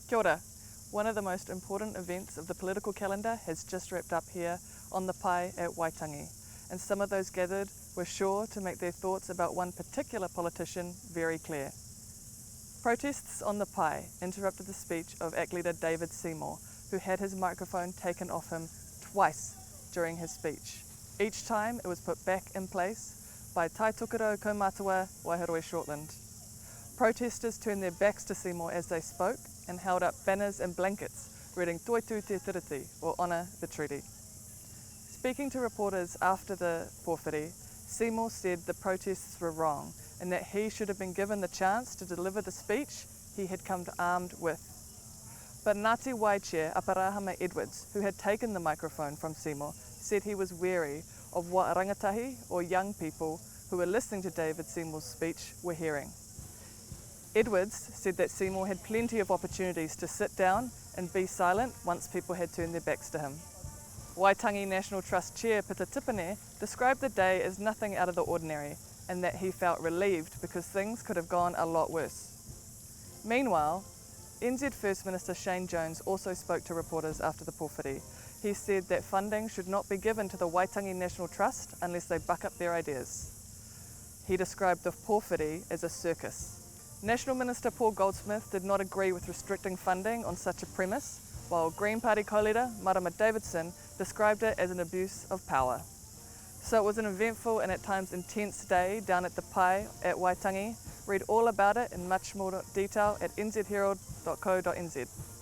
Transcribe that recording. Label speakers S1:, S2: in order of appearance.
S1: Kia ora. One of the most important events of the political calendar has just wrapped up here on the pai at Waitangi, and some of those gathered were sure to make their thoughts about one particular politician very clear. Protests on the pai interrupted the speech of ACT leader David Seymour, who had his microphone taken off him twice during his speech. Each time it was put back in place by Tai Tokoro Kaumatua Waiharoi Shortland. Protesters turned their backs to Seymour as they spoke and held up banners and blankets reading Toitu Te Tiriti, or Honour the Treaty. Speaking to reporters after the pōwhiri, Seymour said the protests were wrong and that he should have been given the chance to deliver the speech he had come armed with. But Ngāti Wai Chair Aparahama Edwards, who had taken the microphone from Seymour, said he was wary of what rangatahi, or young people, who were listening to David Seymour's speech were hearing. Edwards said that Seymour had plenty of opportunities to sit down and be silent once people had turned their backs to him. Waitangi National Trust Chair Pita Tipene described the day as nothing out of the ordinary and that he felt relieved because things could have gone a lot worse. Meanwhile, NZ First Minister Shane Jones also spoke to reporters after the pōwhiri. He said that funding should not be given to the Waitangi National Trust unless they buck up their ideas. He described the pōwhiri as a circus. National Minister Paul Goldsmith did not agree with restricting funding on such a premise, while Green Party co-leader Marama Davidson described it as an abuse of power. So it was an eventful and at times intense day down at the pai at Waitangi. Read all about it in much more detail at nzherald.co.nz.